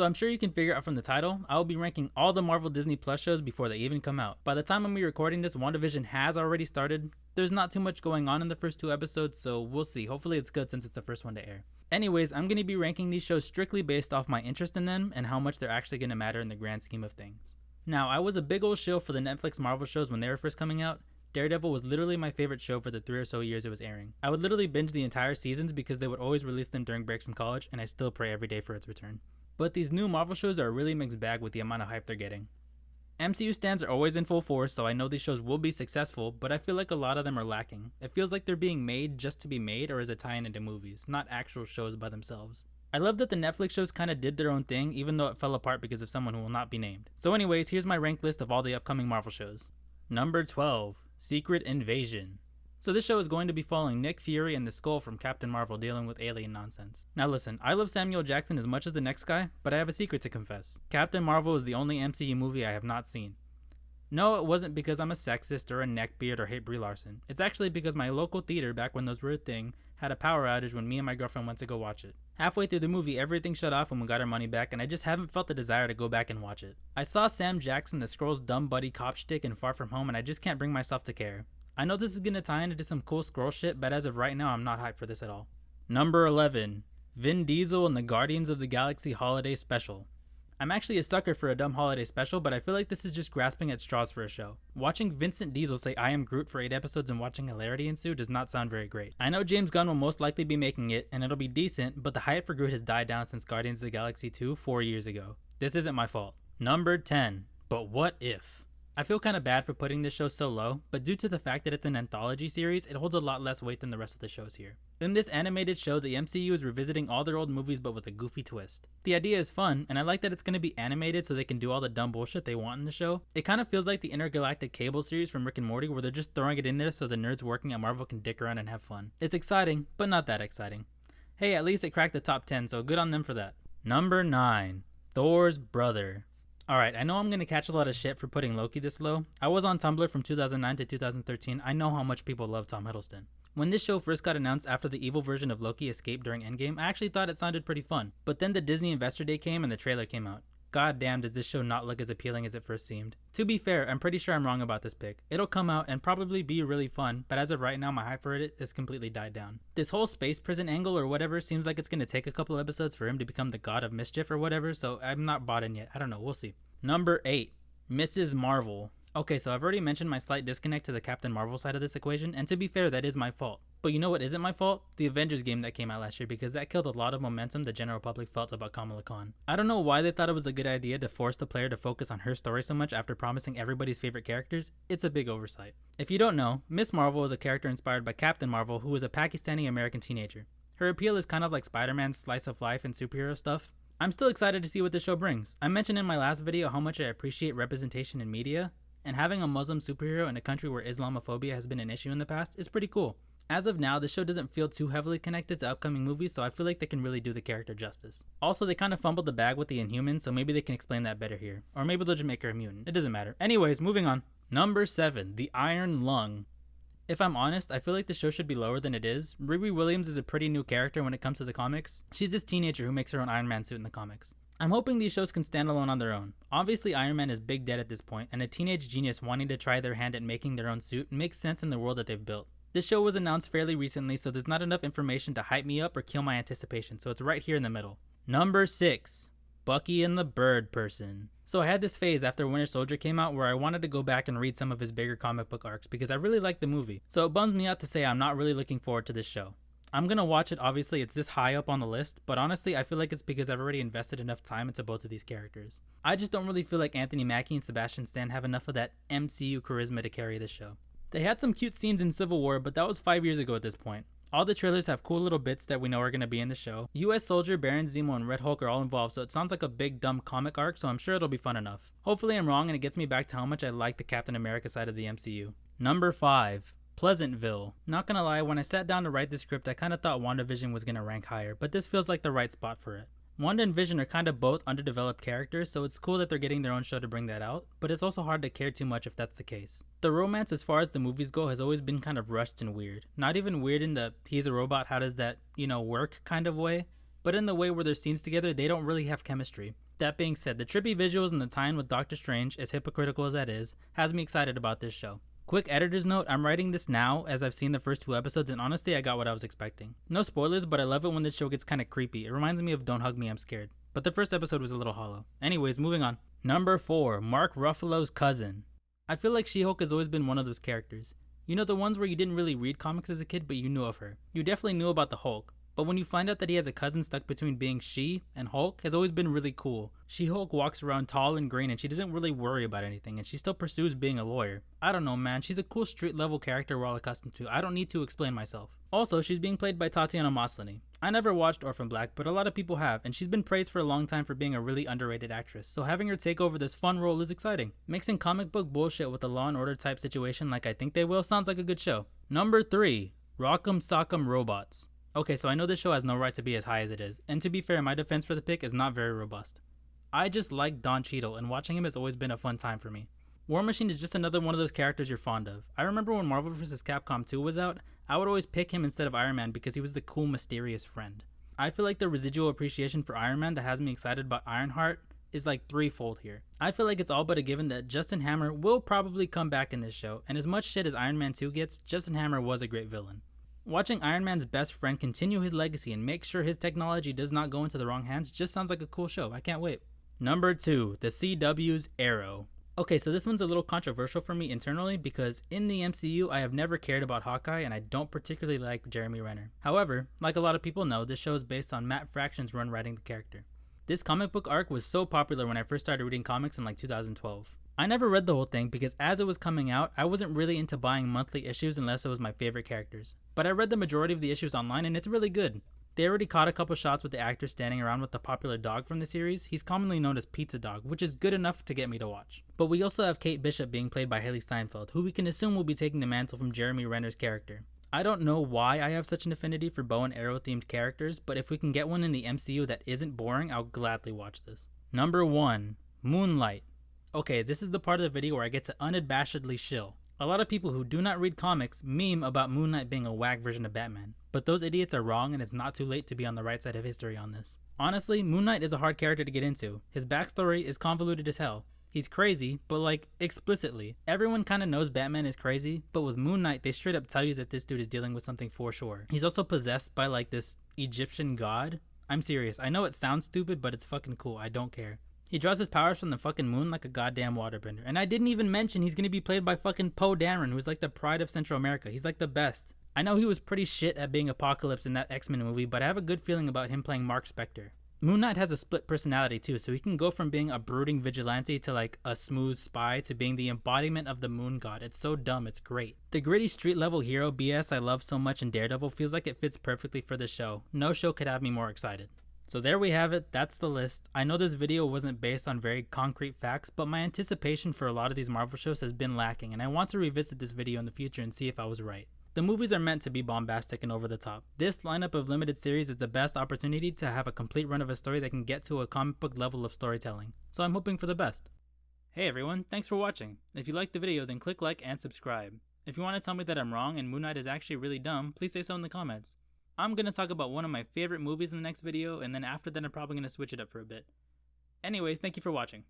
So I'm sure you can figure out from the title, I will be ranking all the Marvel Disney Plus shows before they even come out. By the time I'm recording this, Wandavision has already started. There's not too much going on in the first 2 episodes, so we'll see. Hopefully it's good since it's the first one to air. Anyways, I'm going to be ranking these shows strictly based off my interest in them and how much they're actually going to matter in the grand scheme of things. Now, I was a big old shill for the Netflix Marvel shows when they were first coming out. Daredevil was literally my favorite show for the 3 or so years it was airing. I would literally binge the entire seasons because they would always release them during breaks from college, and I still pray every day for its return. But these new Marvel shows are a really mixed bag with the amount of hype they're getting. MCU stands are always in full force, so I know these shows will be successful, but I feel like a lot of them are lacking. It feels like they're being made just to be made or as a tie-in into movies, not actual shows by themselves. I love that the Netflix shows kinda did their own thing, even though it fell apart because of someone who will not be named. So anyways, here's my ranked list of all the upcoming Marvel shows. Number 12, Secret Invasion. So this show is going to be following Nick Fury and the Skull from Captain Marvel dealing with alien nonsense. Now listen, I love Samuel Jackson as much as the next guy, but I have a secret to confess. Captain Marvel is the only MCU movie I have not seen. No, it wasn't because I'm a sexist or a neckbeard or hate Brie Larson. It's actually because my local theater, back when those were a thing, had a power outage when me and my girlfriend went to go watch it. Halfway through the movie, everything shut off and we got our money back, and I just haven't felt the desire to go back and watch it. I saw Sam Jackson, the Skrulls' dumb buddy cop shtick in Far From Home, and I just can't bring myself to care. I know this is gonna tie into some cool Skrull shit, but as of right now, I'm not hyped for this at all. Number 11, Vin Diesel and the Guardians of the Galaxy Holiday Special. I'm actually a sucker for a dumb holiday special, but I feel like this is just grasping at straws for a show. Watching Vincent Diesel say I am Groot for 8 episodes and watching hilarity ensue does not sound very great. I know James Gunn will most likely be making it, and it'll be decent, but the hype for Groot has died down since Guardians of the Galaxy 2 4 years ago. This isn't my fault. Number 10, But What If? I feel kinda bad for putting this show so low, but due to the fact that it's an anthology series, it holds a lot less weight than the rest of the shows here. In this animated show, the MCU is revisiting all their old movies but with a goofy twist. The idea is fun, and I like that it's gonna be animated so they can do all the dumb bullshit they want in the show. It kinda feels like the intergalactic cable series from Rick and Morty where they're just throwing it in there so the nerds working at Marvel can dick around and have fun. It's exciting, but not that exciting. Hey, at least it cracked the top 10, so good on them for that. Number 9, Thor's Brother. Alright, I know I'm gonna catch a lot of shit for putting Loki this low. I was on Tumblr from 2009 to 2013. I know how much people love Tom Hiddleston. When this show first got announced after the evil version of Loki escaped during Endgame, I actually thought it sounded pretty fun. But then the Disney Investor Day came and the trailer came out. God damn, does this show not look as appealing as it first seemed. To be fair, I'm pretty sure I'm wrong about this pick. It'll come out and probably be really fun, but as of right now, my hype for it has completely died down. This whole space prison angle or whatever seems like it's gonna take a couple episodes for him to become the god of mischief or whatever, so I'm not bought in yet. I don't know, we'll see. Number 8, Mrs. Marvel. Okay, so I've already mentioned my slight disconnect to the Captain Marvel side of this equation, and to be fair, that is my fault. But you know what isn't my fault? The Avengers game that came out last year, because that killed a lot of momentum the general public felt about Kamala Khan. I don't know why they thought it was a good idea to force the player to focus on her story so much after promising everybody's favorite characters. It's a big oversight. If you don't know, Miss Marvel is a character inspired by Captain Marvel, who is a Pakistani-American teenager. Her appeal is kind of like Spider-Man's slice of life and superhero stuff. I'm still excited to see what this show brings. I mentioned in my last video how much I appreciate representation in media, and having a Muslim superhero in a country where Islamophobia has been an issue in the past is pretty cool. As of now, the show doesn't feel too heavily connected to upcoming movies, so I feel like they can really do the character justice. Also, they kind of fumbled the bag with the Inhumans, so maybe they can explain that better here. Or maybe they'll just make her a mutant. It doesn't matter. Anyways, moving on. Number 7, The Iron Lung. If I'm honest, I feel like the show should be lower than it is. Riri Williams is a pretty new character when it comes to the comics. She's this teenager who makes her own Iron Man suit in the comics. I'm hoping these shows can stand alone on their own. Obviously, Iron Man is big dead at this point, and a teenage genius wanting to try their hand at making their own suit makes sense in the world that they've built. This show was announced fairly recently, so there's not enough information to hype me up or kill my anticipation, so it's right here in the middle. Number 6, Bucky and the Bird Person. So I had this phase after Winter Soldier came out where I wanted to go back and read some of his bigger comic book arcs because I really liked the movie. So it bums me out to say I'm not really looking forward to this show. I'm gonna watch it, obviously it's this high up on the list, but honestly I feel like it's because I've already invested enough time into both of these characters. I just don't really feel like Anthony Mackie and Sebastian Stan have enough of that MCU charisma to carry this show. They had some cute scenes in Civil War, but that was 5 years ago at this point. All the trailers have cool little bits that we know are going to be in the show. US Soldier, Baron Zemo, and Red Hulk are all involved, so it sounds like a big dumb comic arc, so I'm sure it'll be fun enough. Hopefully I'm wrong and it gets me back to how much I like the Captain America side of the MCU. Number 5, Pleasantville. Not gonna lie, when I sat down to write this script, I kinda thought Wandavision was gonna rank higher, but this feels like the right spot for it. Wanda and Vision are kind of both underdeveloped characters, so it's cool that they're getting their own show to bring that out, but it's also hard to care too much if that's the case. The romance as far as the movies go has always been kind of rushed and weird. Not even weird in the he's a robot, how does that, work kind of way. but in the way where their scenes together, they don't really have chemistry. That being said, the trippy visuals and the tie-in with Doctor Strange, as hypocritical as that is, has me excited about this show. Quick editor's note, I'm writing this now as I've seen the first 2 episodes and honestly I got what I was expecting. No spoilers, but I love it when this show gets kinda creepy. It reminds me of Don't Hug Me, I'm Scared. But the first episode was a little hollow. Anyways, moving on. Number 4, Mark Ruffalo's cousin. I feel like She-Hulk has always been one of those characters. You know, the ones where you didn't really read comics as a kid, but you knew of her. You definitely knew about the Hulk. But when you find out that he has a cousin stuck between being she and Hulk has always been really cool. She-Hulk walks around tall and green and she doesn't really worry about anything and she still pursues being a lawyer. I don't know, man, she's a cool street level character we're all accustomed to. I don't need to explain myself. Also, she's being played by Tatiana Maslany. I never watched Orphan Black, but a lot of people have, and she's been praised for a long time for being a really underrated actress, so having her take over this fun role is exciting. Mixing comic book bullshit with a Law and Order type situation like I think they will sounds like a good show. Number 3, Rock'em Sock'em Robots. Okay, so I know this show has no right to be as high as it is, and to be fair, my defense for the pick is not very robust. I just like Don Cheadle, and watching him has always been a fun time for me. War Machine is just another one of those characters you're fond of. I remember when Marvel vs. Capcom 2 was out, I would always pick him instead of Iron Man because he was the cool, mysterious friend. I feel like the residual appreciation for Iron Man that has me excited about Ironheart is like threefold here. I feel like it's all but a given that Justin Hammer will probably come back in this show, and as much shit as Iron Man 2 gets, Justin Hammer was a great villain. Watching Iron Man's best friend continue his legacy and make sure his technology does not go into the wrong hands just sounds like a cool show. I can't wait. Number 2, the CW's Arrow. Okay, so this one's a little controversial for me internally because in the MCU, I have never cared about Hawkeye and I don't particularly like Jeremy Renner. However, like a lot of people know, this show is based on Matt Fraction's run writing the character. This comic book arc was so popular when I first started reading comics in like 2012. I never read the whole thing because as it was coming out, I wasn't really into buying monthly issues unless it was my favorite characters. But I read the majority of the issues online and it's really good. They already caught a couple shots with the actor standing around with the popular dog from the series. He's commonly known as Pizza Dog, which is good enough to get me to watch. But we also have Kate Bishop being played by Haley Steinfeld, who we can assume will be taking the mantle from Jeremy Renner's character. I don't know why I have such an affinity for bow and arrow themed characters, but if we can get one in the MCU that isn't boring, I'll gladly watch this. Number 1, Moonlight. Okay, this is the part of the video where I get to unabashedly shill. A lot of people who do not read comics meme about Moon Knight being a whack version of Batman, but those idiots are wrong and it's not too late to be on the right side of history on this. Honestly, Moon Knight is a hard character to get into. His backstory is convoluted as hell. He's crazy, but like, explicitly. Everyone kinda knows Batman is crazy, but with Moon Knight, they straight up tell you that this dude is dealing with something for sure. He's also possessed by like this Egyptian god. I'm serious, I know it sounds stupid, but it's fucking cool, I don't care. He draws his powers from the fucking moon like a goddamn waterbender. And I didn't even mention he's gonna be played by fucking Poe Dameron, who's like the pride of Central America. He's like the best. I know he was pretty shit at being Apocalypse in that X-Men movie, but I have a good feeling about him playing Mark Spector. Moon Knight has a split personality too, so he can go from being a brooding vigilante to like a smooth spy to being the embodiment of the moon god. It's so dumb, it's great. The gritty street level hero BS I love so much in Daredevil feels like it fits perfectly for the show. No show could have me more excited. So there we have it, that's the list. I know this video wasn't based on very concrete facts, but my anticipation for a lot of these Marvel shows has been lacking, and I want to revisit this video in the future and see if I was right. The movies are meant to be bombastic and over the top. This lineup of limited series is the best opportunity to have a complete run of a story that can get to a comic book level of storytelling. So I'm hoping for the best. Hey everyone, thanks for watching. If you liked the video, then click like and subscribe. If you want to tell me that I'm wrong and Moon Knight is actually really dumb, please say so in the comments. I'm going to talk about one of my favorite movies in the next video, and then after that I'm probably going to switch it up for a bit. Anyways, thank you for watching.